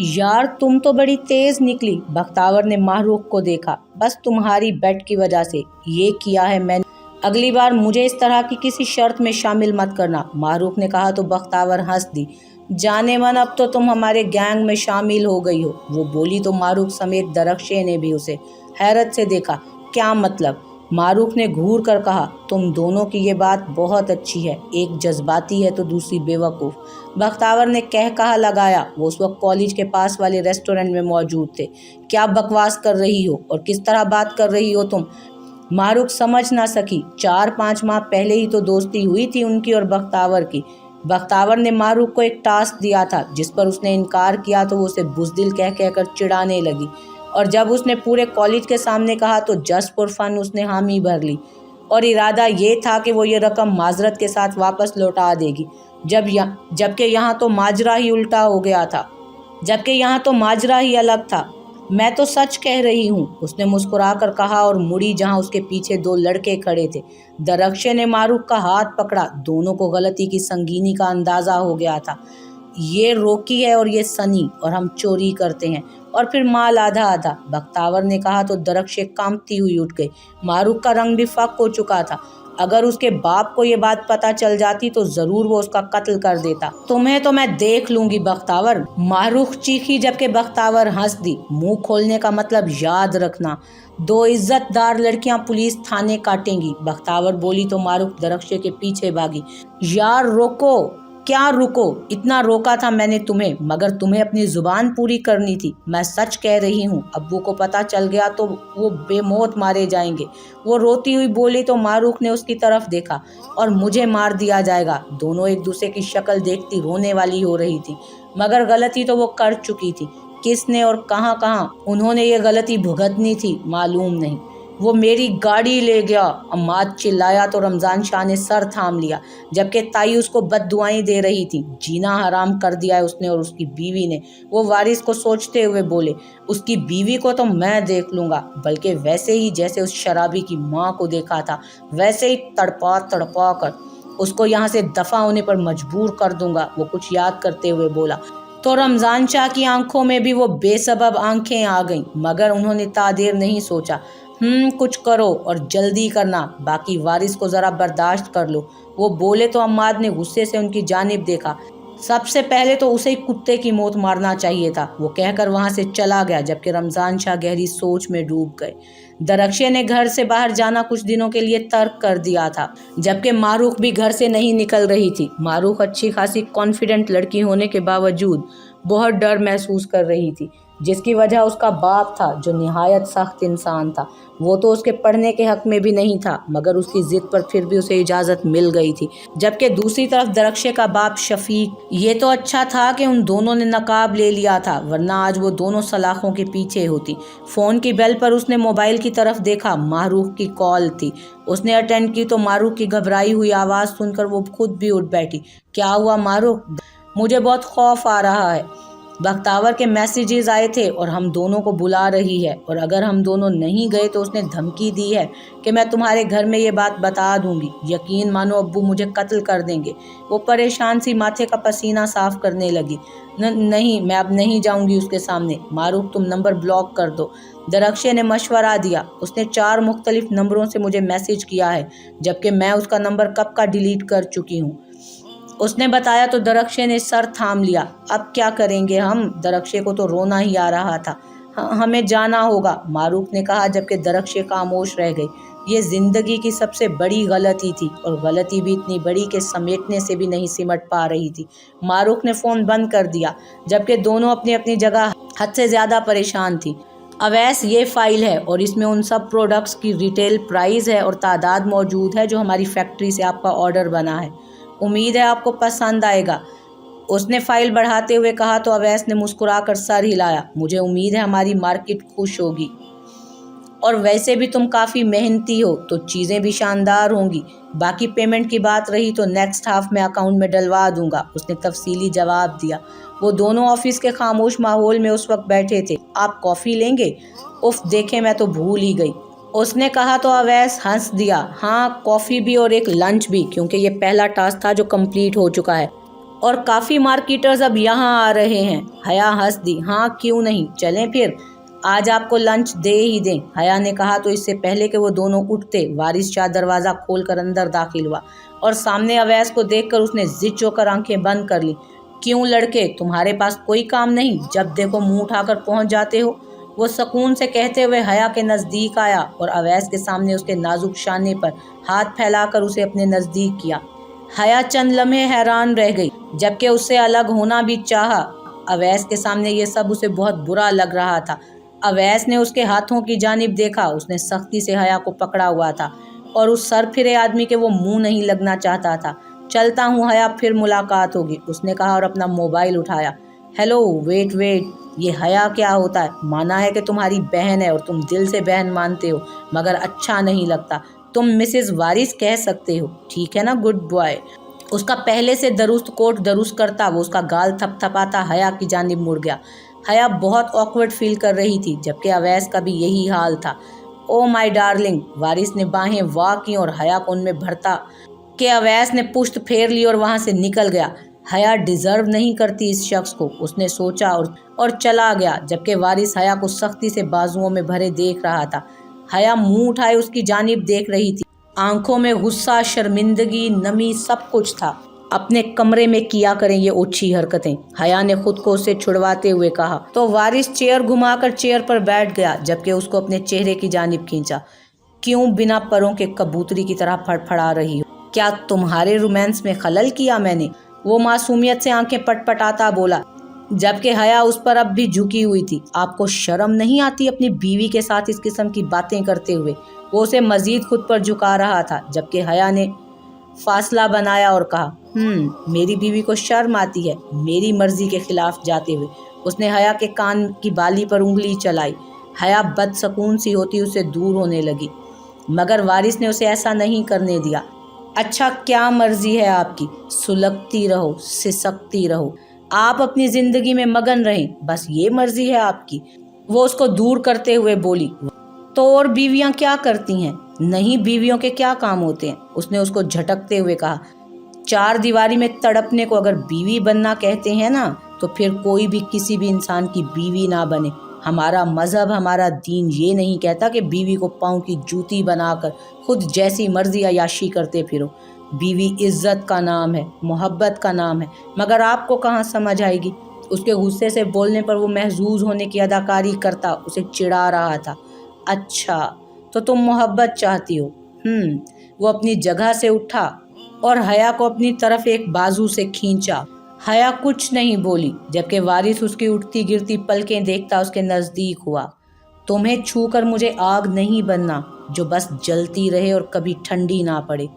यार तुम तो बड़ी तेज निकली। बख्तावर ने माहरूख को देखा। बस तुम्हारी बेट की वजह से ये किया है मैंने। अगली बार मुझे इस तरह की किसी शर्त में शामिल मत करना। माहरूख ने कहा तो बख्तावर हंस दी। जाने मन अब तो तुम हमारे गैंग में शामिल हो गई हो। वो बोली तो मारूख समेत दरख्शे ने भी उसे हैरत से देखा। क्या मतलब? मारूख ने घूर कर कहा, तुम दोनों की ये बात बहुत अच्छी है, एक जज्बाती है तो दूसरी बेवकूफ़। बख्तावर ने कह कहा लगाया। वो उस वक्त कॉलेज के पास वाले रेस्टोरेंट में मौजूद थे। क्या बकवास कर रही हो और किस तरह बात कर रही हो तुम? मारूख समझ ना सकी। 4-5 माह पहले ही तो दोस्ती हुई थी उनकी और बख्तावर की। बख्तावर ने मारूख को एक टास्क दिया था जिस पर उसने इनकार किया तो वो उसे बुज़दिल कह कहकर चिढ़ाने लगी, और जब उसने पूरे कॉलेज के सामने कहा तो जस्ट फॉर फन उसने हामी भर ली, और इरादा ये था कि वो ये रकम माजरत के साथ वापस लौटा देगी। जबकि यहाँ तो माजरा ही उल्टा हो गया था। जबकि यहाँ तो माजरा ही अलग था। मैं तो सच कह रही हूँ, उसने मुस्कुरा कर कहा और मुड़ी जहाँ उसके पीछे 2 लड़के खड़े थे। दरख्शे ने मारूख का हाथ पकड़ा। दोनों को गलती की संगीनी का अंदाज़ा हो गया था। ये रोकी है और ये सनी, और हम चोरी करते हैं और फिर माल आधा आधा। बख्तावर ने कहा तो दरख्शे कांपती हुई उठ गई। मारूख का रंग भी फक हो चुका था। अगर उसके बाप को ये बात पता चल जाती तो ज़रूर वो उसका कत्ल कर देता। तुम्हें तो मैं देख लूंगी बख्तावर, मारूख चीखी, जबकि बख्तावर हंस दी। मुंह खोलने का मतलब याद रखना, 2 इज्जतदार लड़कियां पुलिस थाने काटेंगी। बख्तावर बोली तो मारूख दरख्शे के पीछे भागी। यार रोको। क्या रुको? इतना रोका था मैंने तुम्हें, मगर तुम्हें अपनी जुबान पूरी करनी थी। मैं सच कह रही हूँ, अब्बू को पता चल गया तो वो बेमौत मारे जाएंगे। वो रोती हुई बोली तो मारूख ने उसकी तरफ देखा। और मुझे मार दिया जाएगा। दोनों एक दूसरे की शक्ल देखती रोने वाली हो रही थी, मगर गलती तो वो कर चुकी थी। किसने और कहाँ कहाँ उन्होंने ये गलती भुगतनी थी मालूम नहीं। वो मेरी गाड़ी ले गया, अम्माद चिल्लाया तो रमज़ान शाह ने सर थाम लिया, जबकि ताई उसको बद्दुआएं दे रही थी। जीना हराम कर दिया है उसने और उसकी बीवी ने। वो वारिस को सोचते हुए बोले, उसकी बीवी को तो मैं देख लूँगा, बल्कि वैसे ही जैसे उस शराबी की माँ को देखा था, वैसे ही तड़पा तड़पा कर उसको यहाँ से दफ़ा होने पर मजबूर कर दूंगा। वो कुछ याद करते हुए बोला तो रमज़ान शाह की आंखों में भी वो बेसबब आंखें आ गईं, मगर उन्होंने तादेर नहीं सोचा। कुछ करो और जल्दी करना, बाकी वारिस को ज़रा बर्दाश्त कर लो। वो बोले तो अम्माद ने गुस्से से उनकी जानिब देखा। सबसे पहले तो उसे ही कुत्ते की मौत मारना चाहिए था, वो कहकर वहाँ से चला गया, जबकि रमज़ान शाह गहरी सोच में डूब गए। दरख्शे ने घर से बाहर जाना कुछ दिनों के लिए तर्क कर दिया था, जबकि मारूख भी घर से नहीं निकल रही थी। मारूख अच्छी खासी कॉन्फिडेंट लड़की होने के बावजूद बहुत डर महसूस कर रही थी, जिसकी वजह उसका बाप था जो निहायत सख्त इंसान था। वो तो उसके पढ़ने के हक में भी नहीं था, मगर उसकी ज़िद पर फिर भी उसे इजाज़त मिल गई थी। जबकि दूसरी तरफ दरख्शे का बाप शफीक, ये तो अच्छा था कि उन दोनों ने नकाब ले लिया था, वरना आज वो दोनों सलाखों के पीछे होती। फ़ोन की बेल पर उसने मोबाइल की तरफ देखा। मारूख की कॉल थी। उसने अटेंड की तो मारूख की घबराई हुई आवाज़ सुनकर वो खुद भी उठ बैठी। क्या हुआ मारूख? मुझे बहुत खौफ आ रहा है। बख्तावर के मैसेजेस आए थे और हम दोनों को बुला रही है, और अगर हम दोनों नहीं गए तो उसने धमकी दी है कि मैं तुम्हारे घर में ये बात बता दूंगी। यकीन मानो अब्बू मुझे कत्ल कर देंगे। वो परेशान सी माथे का पसीना साफ करने लगी। नहीं, मैं अब नहीं जाऊंगी उसके सामने। मारूख तुम नंबर ब्लॉक कर दो, दरख्शे ने मशवरा दिया। उसने 4 मुख्तलिफ नंबरों से मुझे मैसेज किया है, जबकि मैं उसका नंबर कब का डिलीट कर चुकी हूँ, उसने बताया तो दरख्शे ने सर थाम लिया। अब क्या करेंगे हम? दरख्शे को तो रोना ही आ रहा था। हमें जाना होगा, मारूख ने कहा, जबकि दरख्शे खामोश रह गई। ये ज़िंदगी की सबसे बड़ी गलती थी, और गलती भी इतनी बड़ी कि समेटने से भी नहीं सिमट पा रही थी। मारूख ने फ़ोन बंद कर दिया, जबकि दोनों अपनी अपनी जगह हद से ज़्यादा परेशान थी। अवैस, ये फ़ाइल है और इसमें उन सब प्रोडक्ट्स की रिटेल प्राइस है और तादाद मौजूद है जो हमारी फैक्ट्री से आपका ऑर्डर बना है। उम्मीद है आपको पसंद आएगा, उसने फाइल बढ़ाते हुए कहा तो अवैस ने मुस्कुराकर सर हिलाया। मुझे उम्मीद है हमारी मार्केट खुश होगी, और वैसे भी तुम काफ़ी मेहनती हो तो चीज़ें भी शानदार होंगी। बाकी पेमेंट की बात रही तो नेक्स्ट हाफ में अकाउंट में डलवा दूंगा, उसने तफसीली जवाब दिया। वो दोनों ऑफिस के खामोश माहौल में उस वक्त बैठे थे। आप कॉफ़ी लेंगे? उफ, देखें मैं तो भूल ही गई, उसने कहा तो अवैस हंस दिया। हाँ, कॉफ़ी भी और एक लंच भी, क्योंकि ये पहला टास्क था जो कंप्लीट हो चुका है। और काफ़ी मार्केटर्स अब यहाँ आ रहे हैं। हया हंस दी। हाँ क्यों नहीं, चलें फिर, आज आपको लंच दे ही दें। हया ने कहा तो इससे पहले कि वो दोनों उठते, वारिस शाह दरवाज़ा खोलकर अंदर दाखिल हुआ और सामने अवैस को देखकर उसने जिद होकर आंखें बंद कर ली। क्यों लड़के, तुम्हारे पास कोई काम नहीं, जब देखो मुंह उठाकर पहुंच जाते हो। वो सुकून से कहते हुए हया के नज़दीक आया और अवैस के सामने उसके नाजुक शाने पर हाथ फैलाकर उसे अपने नज़दीक किया। हया चंद लम्हे हैरान रह गई, जबकि उससे अलग होना भी चाहा। अवैस के सामने ये सब उसे बहुत बुरा लग रहा था। अवैस ने उसके हाथों की जानिब देखा। उसने सख्ती से हया को पकड़ा हुआ था और उस सर फिरे आदमी के वो मुंह नहीं लगना चाहता था। चलता हूँ हया, फिर मुलाकात होगी, उसने कहा और अपना मोबाइल उठाया। हेलो, वेट वेट, ये हया क्या होता है? माना है कि तुम्हारी बहन है और तुम दिल से बहन मानते हो, मगर अच्छा नहीं लगता। तुम मिसेस वारिस कह सकते हो, ठीक है ना, गुड बॉय। उसका पहले से दुरुस्त कोट दुरुस्त करता वो उसका गाल थपथपाता हया की जानिब मुड़ गया। हया बहुत ऑकवर्ड फील कर रही थी, जबकि अवैस का भी यही हाल था। ओ माय डार्लिंग, वारिस ने बाहें वाह की और हया को उनमें भरता कि अवैस ने पुश्त फेर ली और वहां से निकल गया। हया डिजर्व नहीं करती इस शख्स को, उसने सोचा और चला गया, जबकि वारिस हया को सख्ती से बाजुओं में भरे देख रहा था। हया मुंह उठाए उसकी जानिब देख रही थी। आंखों में गुस्सा, शर्मिंदगी, नमी, सब कुछ था। अपने कमरे में किया करें ये ओछी हरकतें, हया ने खुद को उससे छुड़वाते हुए कहा। तो वारिस चेयर घुमाकर चेयर पर बैठ गया, जबकि उसको अपने चेहरे की जानिब खींचा। क्यों बिना परों के कबूतरी की तरह फड़फड़ा रही हो? क्या तुम्हारे रोमांस में खलल किया मैंने? वो मासूमियत से आंखें पटपटाता बोला, जबकि हया उस पर अब भी झुकी हुई थी। आपको शर्म नहीं आती अपनी बीवी के साथ इस किस्म की बातें करते हुए? वो उसे मजीद खुद पर झुका रहा था, जबकि हया ने फासला बनाया और कहा, मेरी बीवी को शर्म आती है मेरी मर्जी के खिलाफ जाते हुए? उसने हया के कान की बाली पर उंगली चलाई। हया बदसकून सी होती उससे दूर होने लगी, मगर वारिस ने उसे ऐसा नहीं करने दिया। अच्छा, क्या मर्जी है आपकी, सुलगती रहो, सिसकती रहो, आप अपनी जिंदगी में मगन रहें, बस ये मर्जी है आपकी। वो उसको दूर करते हुए बोली। तो और बीवियां क्या करती हैं? नहीं, बीवियों के क्या काम होते हैं? उसने उसको झटकते हुए कहा। चार दीवारी में तड़पने को अगर बीवी बनना कहते हैं ना, तो फिर कोई भी किसी भी इंसान की बीवी ना बने। हमारा मजहब, हमारा दीन ये नहीं कहता कि बीवी को पाँव की जूती बनाकर खुद जैसी मर्जी अयाशी करते फिरो। बीवी इज्जत का नाम है, मोहब्बत का नाम है, मगर आपको कहाँ समझ आएगी। उसके गुस्से से बोलने पर वो महजूज होने की अदाकारी करता उसे चिढ़ा रहा था। अच्छा, तो तुम मोहब्बत चाहती हो? वो अपनी जगह से उठा और हया को अपनी तरफ एक बाजू से खींचा। हया कुछ नहीं बोली, जबकि वारिस उसकी उठती गिरती पलकें देखता उसके नज़दीक हुआ। तुम्हें छूकर मुझे आग नहीं बनना जो बस जलती रहे और कभी ठंडी ना पड़े।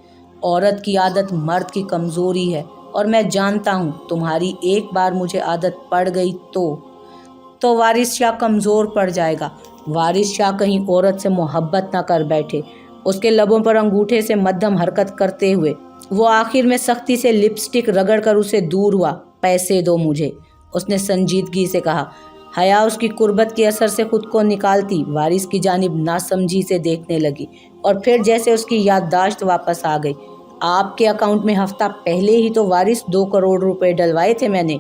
औरत की आदत मर्द की कमज़ोरी है, और मैं जानता हूँ तुम्हारी एक बार मुझे आदत पड़ गई तो वारिस शाह कमज़ोर पड़ जाएगा। वारिस शाह कहीं औरत से मोहब्बत ना कर बैठे। उसके लबों पर अंगूठे से मध्यम हरकत करते हुए वो आखिर में सख्ती से लिपस्टिक रगड़कर उसे दूर हुआ। पैसे दो मुझे, उसने संजीदगी से कहा। हया उसकी कुर्बत के असर से खुद को निकालती वारिस की जानिब नासमझी से देखने लगी, और फिर जैसे उसकी याददाश्त वापस आ गई। आपके अकाउंट में हफ्ता पहले ही तो वारिस 2 करोड़ रुपए डलवाए थे मैंने।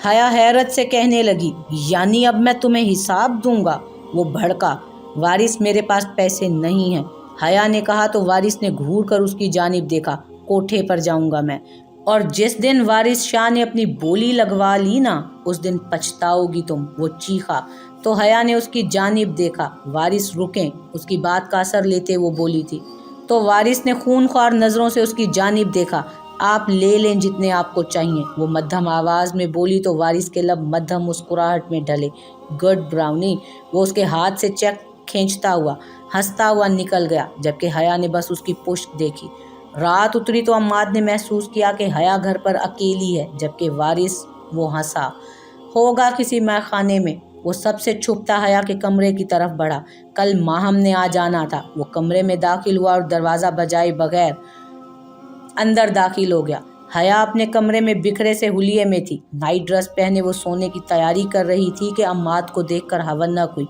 हया हैरत से कहने लगी, यानी अब मैं तुम्हें हिसाब दूंगा? वो भड़का। वारिस, मेरे पास पैसे नहीं हैं, हया ने कहा तो वारिस ने घूर कर उसकी जानिब देखा। कोठे पर जाऊंगा मैं, और जिस दिन वारिस शाह ने अपनी बोली लगवा ली ना, उस दिन पछताओगी तुम, वो चीखा। तो हया ने उसकी जानिब देखा। वारिस रुके, उसकी बात का असर लेते वो बोली थी। तो वारिस ने खूनख्वार नज़रों से उसकी जानिब देखा। आप ले लें जितने आपको चाहिए, वो मध्यम आवाज़ में बोली तो वारिस के लब मध्यम मुस्कुराहट में ढले। गुड ब्राउनी, वो उसके हाथ से चेक खींचता हुआ हंसता हुआ निकल गया, जबकि हया ने बस उसकी पुश्त देखी। रात उतरी तो अम्माद ने महसूस किया कि हया घर पर अकेली है, जबकि वारिस वो हंसा। होगा किसी मैखाने में। वो सबसे छुपता हया के कमरे की तरफ बढ़ा। कल माहम ने आ जाना था। वो कमरे में दाखिल हुआ और दरवाज़ा बजाए बगैर अंदर दाखिल हो गया। हया अपने कमरे में बिखरे से हुलिये में थी। नाइट ड्रेस पहने वो सोने की तैयारी कर रही थी कि अम्माद को देखकर हवन्नक हुई।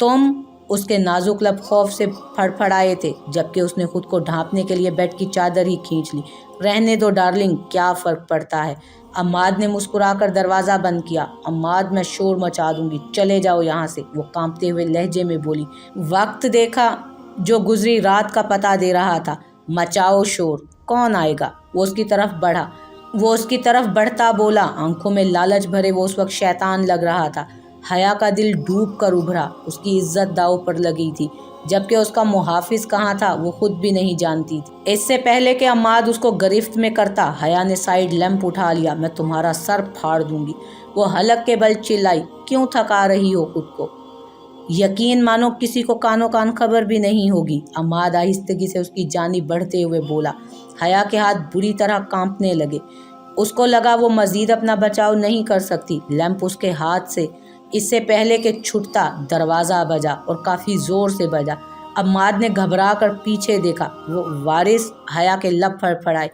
तुम, उसके नाजुक लब खौफ से फड़फड़ाए थे, जबकि उसने खुद को ढांपने के लिए बेड की चादर ही खींच ली। रहने दो डार्लिंग, क्या फ़र्क पड़ता है, अम्माद ने मुस्कुराकर दरवाज़ा बंद किया। अम्माद, मैं शोर मचा दूंगी, चले जाओ यहाँ से, वो कांपते हुए लहजे में बोली। वक्त देखा जो गुजरी रात का पता दे रहा था। मचाओ शोर, कौन आएगा? वो उसकी तरफ बढ़ता बोला। आंखों में लालच भरे वो उस वक्त शैतान लग रहा था। हया का दिल डूब कर उभरा। उसकी इज्जत दांव पर लगी थी, जबकि उसका मुहाफिज कहाँ था वो खुद भी नहीं जानती थी। इससे पहले कि अम्माद उसको गिरफ्त में करता, हया ने साइड लैंप उठा लिया। मैं तुम्हारा सर फाड़ दूंगी, वो हलक के बल चिल्लाई। क्यों थका रही हो खुद को? यकीन मानो किसी को कानो कान खबर भी नहीं होगी। अम्माद आहिस्तगी से उसकी जानिब बढ़ते हुए बोला। हया के हाथ बुरी तरह कांपने लगे। उसको लगा वो मजीद अपना बचाव नहीं कर सकती। लैंप उसके हाथ से इससे पहले कि छूटता, दरवाज़ा बजा और काफ़ी ज़ोर से बजा। अम्माद ने घबरा कर पीछे देखा। वो वारिस हया के लब फड़फड़ाए,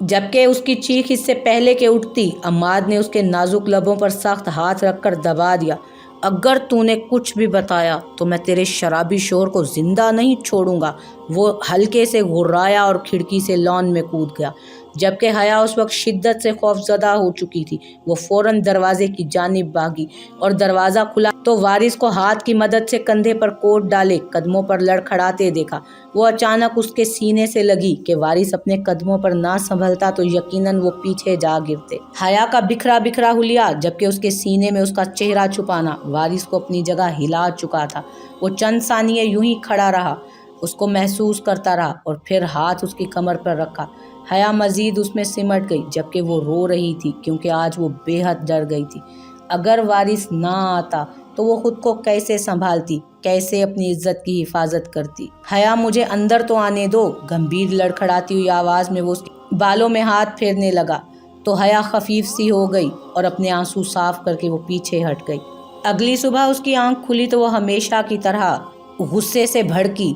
जबकि उसकी चीख इससे पहले कि उठती, अम्माद ने उसके नाजुक लबों पर सख्त हाथ रखकर दबा दिया। अगर तूने कुछ भी बताया तो मैं तेरे शराबी शोर को जिंदा नहीं छोड़ूंगा। वो हल्के से घुर्राया और खिड़की से लॉन में कूद गया, जबकि हया उस वक्त शिद्दत से खौफजदा हो चुकी थी। वो फौरन दरवाजे की जानिब भागी और दरवाज़ा खुला तो वारिस को हाथ की मदद से कंधे पर कोट डाले कदमों पर लड़खड़ाते देखा। वो अचानक उसके सीने से लगी कि वारिस अपने कदमों पर ना संभलता तो यकीनन वो पीछे जा गिरते। हया का बिखरा बिखरा हुलिया, जबकि उसके सीने में उसका चेहरा छुपाना वारिस को अपनी जगह हिला चुका था। वो चंद सानिये यूं ही खड़ा रहा, उसको महसूस करता रहा और फिर हाथ उसकी कमर पर रखा। हया मजीद उसमें सिमट गई, जबकि वो रो रही थी क्योंकि आज वो बेहद डर गई थी। अगर वारिस ना आता तो वो खुद को कैसे संभालती, कैसे अपनी इज्जत की हिफाजत करती? हया, मुझे अंदर तो आने दो। गंभीर लड़खड़ाती हुई आवाज़ में वो उसके बालों में हाथ फेरने लगा तो हया खफीफ सी हो गई और अपने आंसू साफ करके वो पीछे हट गई। अगली सुबह उसकी आंख खुली तो वो हमेशा की तरह गुस्से से भड़की।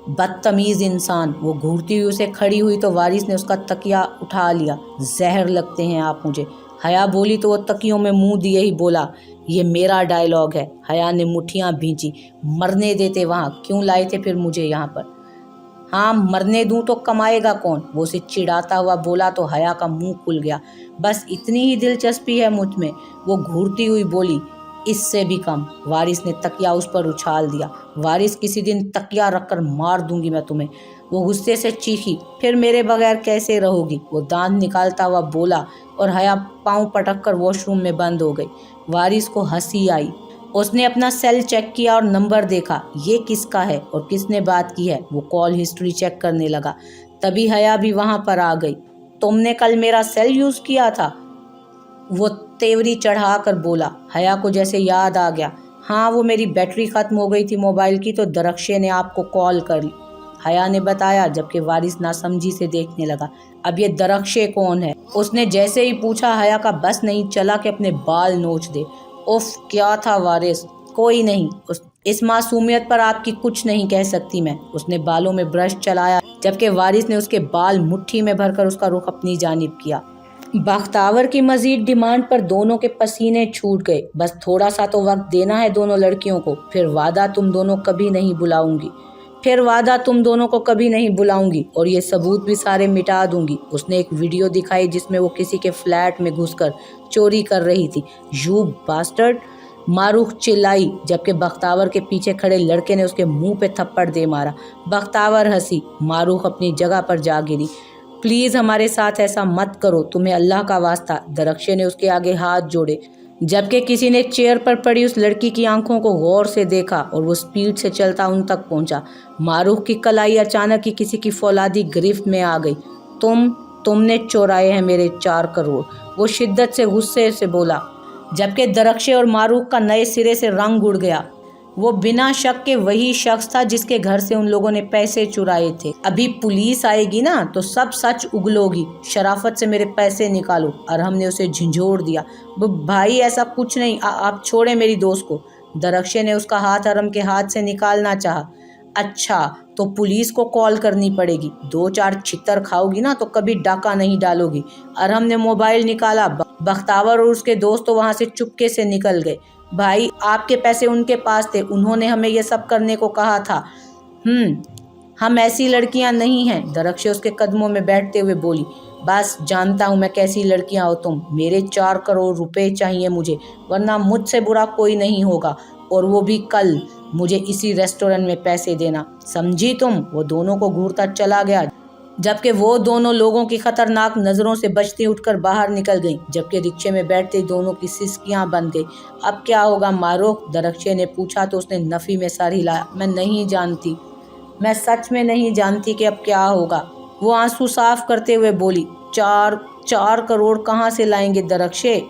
बदतमीज इंसान! वो घूरती हुई उसे खड़ी हुई तो वारिस ने उसका तकिया उठा लिया। जहर लगते हैं आप मुझे, हया बोली तो वो तकियों में मुंह दिए ही बोला। ये मेरा डायलॉग है। हया ने मुट्ठियां भींची। मरने देते वहाँ, क्यों लाए थे फिर मुझे यहाँ पर? हाँ, मरने दूं तो कमाएगा कौन? वो उसे चिढ़ाता हुआ बोला तो हया का मुंह खुल गया। बस इतनी ही दिलचस्पी है मुझ में? वो घूरती हुई बोली। इससे भी कम। वारिस ने तकिया उस पर उछाल दिया। वारिस, किसी दिन तकिया रखकर मार दूंगी मैं तुम्हें, वो गुस्से से चीखी। फिर मेरे बगैर कैसे रहोगी? वो दांत निकालता हुआ बोला और हया पाँव पटक कर वॉशरूम में बंद हो गई। वारिस को हंसी आई। उसने अपना सेल चेक किया और नंबर देखा। ये किसका है और किसने बात की है? वो कॉल हिस्ट्री चेक करने लगा। तभी हया भी वहां पर आ गई। तुमने कल मेरा सेल यूज़ किया था? वो तेवरी चढ़ा कर बोला। हया को जैसे याद आ गया। हाँ, वो मेरी बैटरी ख़त्म हो गई थी मोबाइल की तो दरख्शे ने आपको कॉल कर ली, हया ने बताया, जबकि वारिस नासमझी से देखने लगा। अब ये दरख्शे कौन है? उसने जैसे ही पूछा, हया का बस नहीं चला कि अपने बाल नोच दे। उफ, क्या था वारिस? कोई नहीं, इस मासूमियत पर आपकी कुछ नहीं कह सकती मैं। उसने बालों में ब्रश चलाया, जबकि वारिस ने उसके बाल मुट्ठी में भरकर उसका रुख अपनी जानिब किया। बख्तावर की मजीद डिमांड पर दोनों के पसीने छूट गए। बस थोड़ा सा तो वक्त देना है दोनों लड़कियों को, फिर वादा तुम दोनों को कभी नहीं बुलाऊंगी और ये सबूत भी सारे मिटा दूंगी। उसने एक वीडियो दिखाई जिसमें वो किसी के फ्लैट में घुसकर चोरी कर रही थी। You bastard! मारूख चिल्लाई, जबकि बख्तावर के पीछे खड़े लड़के ने उसके मुंह पे थप्पड़ दे मारा। बख्तावर हंसी। मारूख अपनी जगह पर जा गिरी। प्लीज़ हमारे साथ ऐसा मत करो, तुम्हें अल्लाह का वास्ता। दरख्शे ने उसके आगे हाथ जोड़े, जबकि किसी ने चेयर पर पड़ी उस लड़की की आंखों को गौर से देखा और वो स्पीड से चलता उन तक पहुंचा। मारूख की कलाई अचानक ही किसी की फौलादी गिरफ्त में आ गई। तुमने चोराए हैं मेरे 4 करोड़, वो शिद्दत से गुस्से से बोला, जबकि दरख्शे और मारूख का नए सिरे से रंग उड़ गया। वो बिना शक के वही शख्स था जिसके घर से उन लोगों ने पैसे चुराए थे। अभी पुलिस आएगी ना तो सब सच उगलोगी। शराफत से मेरे पैसे निकालो। और हमने उसे झंझोड़ दिया। भाई, ऐसा कुछ नहीं, आप छोड़े मेरी दोस्त को। दरख्शे ने उसका हाथ अरम के हाथ से निकालना चाहा। अच्छा, तो पुलिस को कॉल करनी पड़ेगी। 2-4 छितर खाओगी ना तो कभी डाका नहीं डालोगी। अरहम ने मोबाइल निकाला। बख्तावर और उसके दोस्त तो वहाँ से चुपके से निकल गए। भाई, आपके पैसे उनके पास थे, उन्होंने हमें ये सब करने को कहा था। हम ऐसी लड़कियां नहीं हैं। दरख्शे उसके कदमों में बैठते हुए बोली, बस जानता हूँ मैं कैसी लड़कियां हो तुम। मेरे 4 करोड़ रुपए चाहिए मुझे, वरना मुझसे बुरा कोई नहीं होगा, और वो भी कल। मुझे इसी रेस्टोरेंट में पैसे देना, समझी तुम। वो दोनों को घूरता चला गया, जबकि वो दोनों लोगों की खतरनाक नज़रों से बचती उठकर बाहर निकल गईं। जबकि रिक्शे में बैठते ही दोनों की सिसकियां बंद गई। अब क्या होगा मारूख? दरख्शे ने पूछा तो उसने नफ़ी में सर हिलाया। मैं नहीं जानती, मैं सच में नहीं जानती कि अब क्या होगा। वो आंसू साफ करते हुए बोली, 4 करोड़ कहाँ से लाएंगे दरख्शे?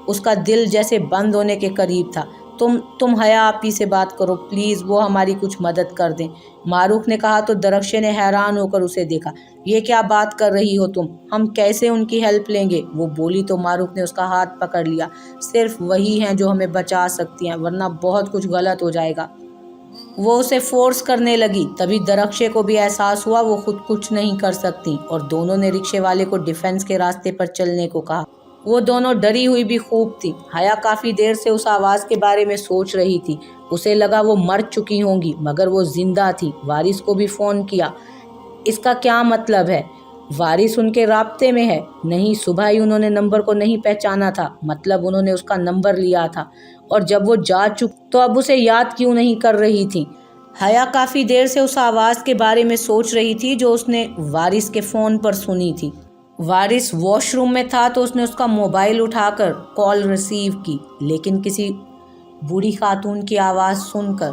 उसका दिल जैसे बंद होने के करीब था। तुम हया आपी से बात करो प्लीज़, वो हमारी कुछ मदद कर दें। मारूख ने कहा तो दरख्शे ने हैरान होकर उसे देखा। ये क्या बात कर रही हो तुम? हम कैसे उनकी हेल्प लेंगे? वो बोली तो मारूख ने उसका हाथ पकड़ लिया। सिर्फ वही हैं जो हमें बचा सकती हैं, वरना बहुत कुछ गलत हो जाएगा। वो उसे फोर्स करने लगी। तभी दरख्शे को भी एहसास हुआ वो खुद कुछ नहीं कर सकती, और दोनों ने रिक्शे वाले को डिफेंस के रास्ते पर चलने को कहा। वो दोनों डरी हुई भी खूब थी। हया काफ़ी देर से उस आवाज़ के बारे में सोच रही थी। उसे लगा वो मर चुकी होंगी, मगर वो जिंदा थी। वारिस को भी फ़ोन किया। इसका क्या मतलब है? वारिस उनके राब्ते में है? नहीं, सुबह ही उन्होंने नंबर को नहीं पहचाना था, मतलब उन्होंने उसका नंबर लिया था, और जब वो जा चुकी तो अब उसे याद क्यों नहीं कर रही थी? हया काफ़ी देर से उस आवाज़ के बारे में सोच रही थी जो उसने वारिस के फ़ोन पर सुनी थी। वारिस वॉशरूम में था तो उसने उसका मोबाइल उठाकर कॉल रिसीव की, लेकिन किसी बूढ़ी खातून की आवाज़ सुनकर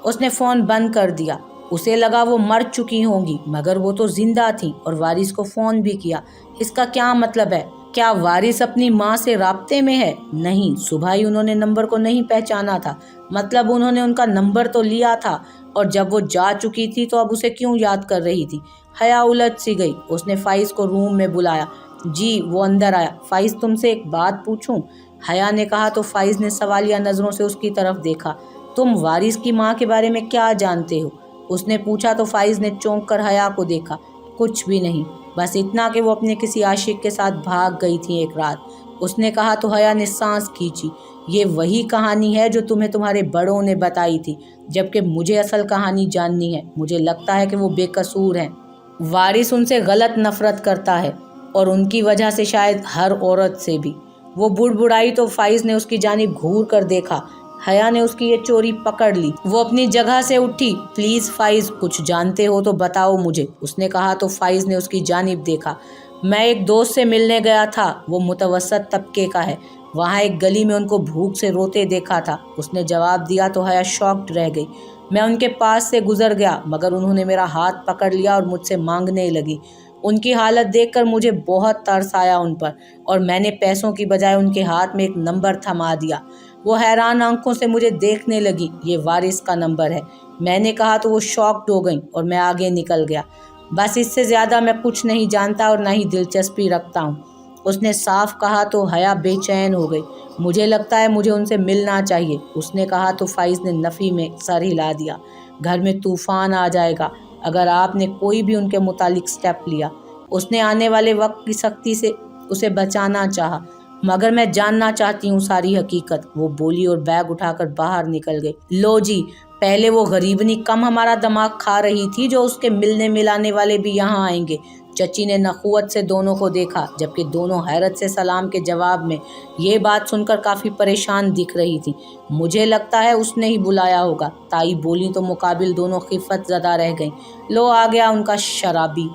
उसने फ़ोन बंद कर दिया। उसे लगा वो मर चुकी होंगी, मगर वो तो जिंदा थी, और वारिस को फ़ोन भी किया। इसका क्या मतलब है? क्या वारिस अपनी माँ से राब्ते में है? नहीं, सुबह ही उन्होंने नंबर को नहीं पहचाना था, मतलब उन्होंने उनका नंबर तो लिया था, और जब वो जा चुकी थी तो अब उसे क्यों याद कर रही थी? हया उलझ सी गई। उसने फाइज को रूम में बुलाया। जी, वो अंदर आया। फाइज, तुमसे एक बात पूछूं? हया ने कहा तो फाइज ने सवालिया नज़रों से उसकी तरफ देखा। तुम वारिस की माँ के बारे में क्या जानते हो? उसने पूछा तो फाइज ने चौंक कर हया को देखा। कुछ भी नहीं, बस इतना कि वो अपने किसी आशिक के साथ भाग गई थी एक रात। उसने कहा तो हया ने सांस खींची। ये वही कहानी है जो तुम्हें तुम्हारे बड़ों ने बताई थी, जबकि मुझे असल कहानी जाननी है। मुझे लगता है कि वो बेकसूर हैं। वारिस उनसे गलत नफरत करता है, और उनकी वजह से शायद हर औरत से भी। वो बुड़बुड़ाई तो फाइज ने उसकी जानिब घूर कर देखा। हया ने उसकी ये चोरी पकड़ ली। वो अपनी जगह से उठी। प्लीज़ फाइज, कुछ जानते हो तो बताओ मुझे, उसने कहा तो फाइज ने उसकी जानिब देखा। मैं एक दोस्त से मिलने गया था, वो मुतवसत तबके का है। वहाँ एक गली में उनको भूख से रोते देखा था, उसने जवाब दिया तो हया शॉक्ड रह गई। मैं उनके पास से गुजर गया, मगर उन्होंने मेरा हाथ पकड़ लिया और मुझसे मांगने लगी। उनकी हालत देखकर मुझे बहुत तरस आया उन पर, और मैंने पैसों की बजाय उनके हाथ में एक नंबर थमा दिया। वो हैरान आंखों से मुझे देखने लगी। ये वारिस का नंबर है, मैंने कहा तो वो शॉक्ड हो गई, और मैं आगे निकल गया। बस इससे ज़्यादा मैं कुछ नहीं जानता और ना ही दिलचस्पी रखता हूँ, उसने साफ कहा तो हया बेचैन हो गई। मुझे लगता है मुझे उनसे मिलना चाहिए, उसने कहा तो फाइज ने नफ़ी में सर हिला दिया। घर में तूफ़ान आ जाएगा अगर आपने कोई भी उनके मुतालिक स्टेप लिया। उसने आने वाले वक्त की सख्ती से उसे बचाना चाहा, मगर मैं जानना चाहती हूँ सारी हकीकत, वो बोली और बैग उठाकर बाहर निकल गई। लो जी, पहले वो गरीबनी कम हमारा दिमाग खा रही थी जो उसके मिलने मिलाने वाले भी यहाँ आएंगे। चची ने नखुवत से दोनों को देखा, जबकि दोनों हैरत से सलाम के जवाब में ये बात सुनकर काफ़ी परेशान दिख रही थी। मुझे लगता है उसने ही बुलाया होगा, ताई बोली तो मुकाबिल दोनों खिफत ज़दा रह गईं। लो आ गया उनका शराबी।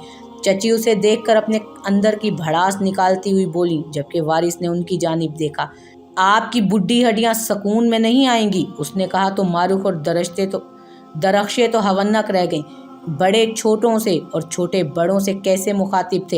चची उसे देखकर अपने अंदर की भड़ास निकालती हुई बोली, जबकि वारिस ने उनकी जानिब देखा। आपकी बुढ़ी हड्डियां सुकून में नहीं आएंगी, उसने कहा तो मारूख और दरख्शे तो हवन्नक रह गईं। बड़े छोटों से और छोटे बड़ों से कैसे मुखातिब थे?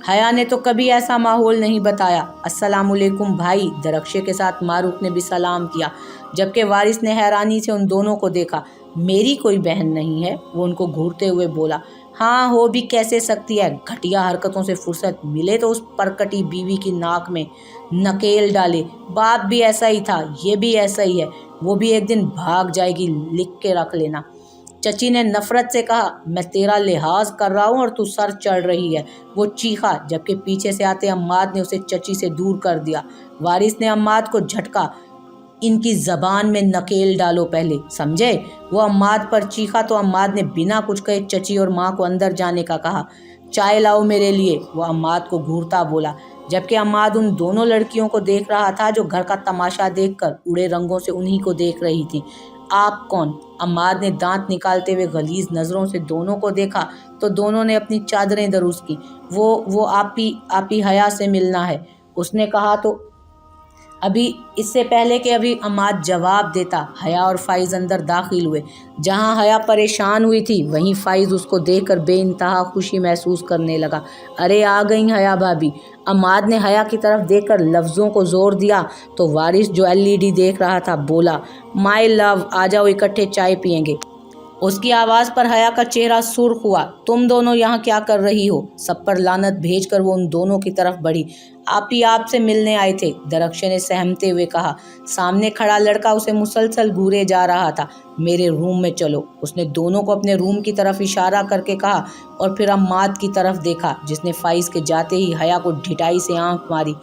हया ने तो कभी ऐसा माहौल नहीं बताया। अस्सलामुअलैकुम भाई, दरख्शे के साथ मारूख ने भी सलाम किया, जबकि वारिस ने हैरानी से उन दोनों को देखा। मेरी कोई बहन नहीं है, वो उनको घूरते हुए बोला। हाँ, हो भी कैसे सकती है, घटिया हरकतों से फुर्सत मिले तो उस परकटी बीवी की नाक में नकेल डाले। बाप भी ऐसा ही था, ये भी ऐसा ही है, वो भी एक दिन भाग जाएगी, लिख के रख लेना। चची ने नफरत से कहा, मैं तेरा लिहाज कर रहा हूँ और तू सर चढ़ रही है, वो चीखा, जबकि पीछे से आते अम्माद ने उसे चची से दूर कर दिया। वारिस ने अम्माद को झटका। ان کی زبان میں نکیل ڈالو پہلے، سمجھے؟ وہ عماد پر چیخا تو عماد نے بنا کچھ کہے چچی اور ماں کو اندر جانے کا کہا۔ چائے لاؤ میرے لیے، وہ عماد کو گھورتا بولا، جبکہ عماد ان دونوں لڑکیوں کو دیکھ رہا تھا جو گھر کا تماشا دیکھ کر اڑے رنگوں سے انہی کو دیکھ رہی تھی۔ آپ کون؟ عماد نے دانت نکالتے ہوئے غلیظ نظروں سے دونوں کو دیکھا تو دونوں نے اپنی چادریں دراز کی۔ وہ آپ ہی حیا سے ملنا ہے، اس نے کہا تو ابھی اس سے پہلے کہ ابھی عماد جواب دیتا، حیا اور فائز اندر داخل ہوئے۔ جہاں حیا پریشان ہوئی تھی وہیں فائز اس کو دیکھ کر بے انتہا خوشی محسوس کرنے لگا۔ ارے آ گئیں حیا بھابی! عماد نے حیا کی طرف دیکھ کر لفظوں کو زور دیا تو وارث جو LED دیکھ رہا تھا بولا، مائی لو، آ جاؤ اکٹھے چائے پئیں گے۔ اس کی آواز پر حیا کا چہرہ سرخ ہوا۔ تم دونوں یہاں کیا کر رہی ہو؟ سب پر لعنت بھیج کر وہ ان دونوں کی طرف بڑھی۔ آپ سے ملنے آئے تھے، درخشے نے سہمتے ہوئے کہا۔ سامنے کھڑا لڑکا اسے مسلسل گھورے جا رہا تھا۔ میرے روم میں چلو، اس نے دونوں کو اپنے روم کی طرف اشارہ کر کے کہا اور پھر عماد کی طرف دیکھا جس نے فائز کے جاتے ہی حیا کو ڈھٹائی سے آنکھ ماری۔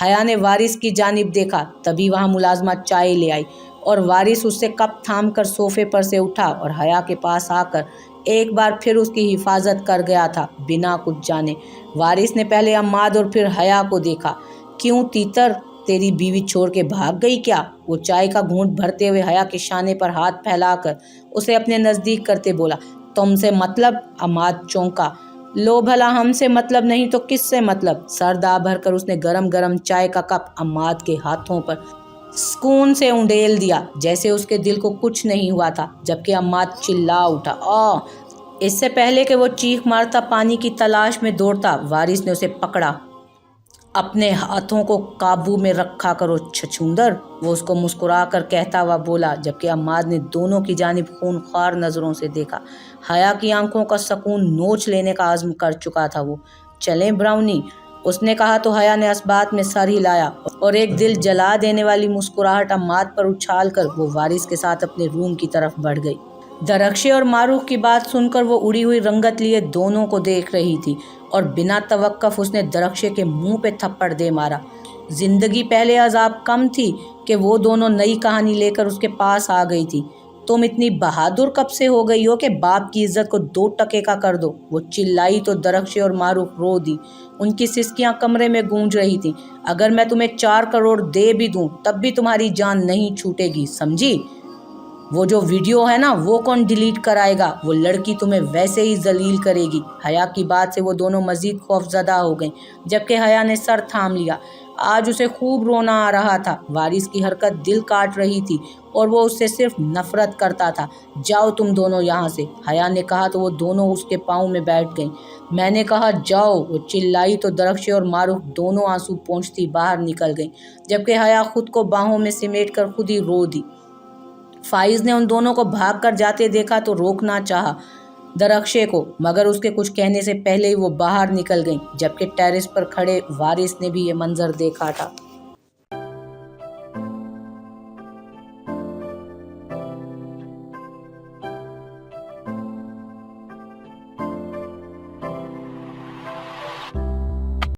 حیا نے وارث کی جانب دیکھا، تبھی وہاں ملازمہ چائے لے آئی اور وارث اس سے کپ تھام کر صوفے پر سے اٹھا اور حیا کے پاس آ کر ایک بار پھر اس کی حفاظت کر گیا تھا بنا کچھ جانے۔ وارث نے پہلے عماد اور پھر حیا کو دیکھا۔ کیوں تیتر، تیری بیوی چھوڑ کے بھاگ گئی کیا؟ وہ چائے کا گھونٹ بھرتے ہوئے حیا کے شانے پر ہاتھ پھیلا کر اسے اپنے نزدیک کرتے بولا۔ تم سے مطلب؟ عماد چونکا۔ لو بھلا، ہم سے مطلب نہیں تو کس سے مطلب؟ سر دا بھر کر اس نے گرم گرم چائے کا کپ عماد کے ہاتھوں پر سکون سے انڈیل دیا جیسے اس کے دل کو کچھ نہیں ہوا تھا، جبکہ عماد چلا اٹھا، اس سے پہلے کہ وہ چیخ مارتا پانی کی تلاش میں دوڑتا، وارث نے اسے پکڑا۔ اپنے ہاتھوں کو قابو میں رکھا کرو چھچھوندر، وہ اس کو مسکرا کر کہتا ہوا بولا، جبکہ عماد نے دونوں کی جانب خونخوار نظروں سے دیکھا۔ حیا کی آنکھوں کا سکون نوچ لینے کا عزم کر چکا تھا وہ۔ چلیں براؤنی، اس نے کہا تو حیا نے اثبات میں سر ہلایا اور ایک دل جلا دینے والی مسکراہٹ عماد پر اچھال کر وہ وارث کے ساتھ اپنے روم کی طرف بڑھ گئی۔ درخشے اور معروف کی بات سن کر وہ اڑی ہوئی رنگت لیے دونوں کو دیکھ رہی تھی اور بنا توقف اس نے درخشے کے منہ پہ تھپڑ دے مارا۔ زندگی پہلے عذاب کم تھی کہ وہ دونوں نئی کہانی لے کر اس کے پاس آ گئی تھی۔ تم اتنی بہادر کب سے ہو گئی ہو کہ باپ کی عزت کو 2 ٹکے کا کر دو؟ وہ چلائی تو درخشے اور معروف رو دی۔ ان کی سسکیاں کمرے میں گونج رہی تھیں۔ اگر میں تمہیں 4 کروڑ دے بھی دوں تب بھی تمہاری جان نہیں چھوٹے گی، سمجھی؟ وہ جو ویڈیو ہے نا، وہ کون ڈیلیٹ کرائے گا؟ وہ لڑکی تمہیں ویسے ہی ذلیل کرے گی۔ حیا کی بات سے وہ دونوں مزید خوفزدہ ہو گئیں، جبکہ حیا نے سر تھام لیا۔ آج اسے خوب رونا آ رہا تھا۔ وارث کی حرکت دل کاٹ رہی تھی اور وہ اس سے صرف نفرت کرتا تھا۔ جاؤ تم دونوں یہاں سے، حیا نے کہا تو وہ دونوں اس کے پاؤں میں بیٹھ گئیں۔ میں نے کہا جاؤ، وہ چلائی تو درخشے اور معروف دونوں آنسو پونچھتی باہر نکل گئیں، جبکہ حیا خود کو باہوں میں سمیٹ کر خود ہی رو دی۔ فائز نے ان دونوں کو بھاگ کر جاتے دیکھا تو روکنا چاہا درخشے کو، مگر اس کے کچھ کہنے سے پہلے ہی وہ باہر نکل گئیں، جبکہ ٹیرس پر کھڑے وارث نے بھی یہ منظر دیکھا تھا۔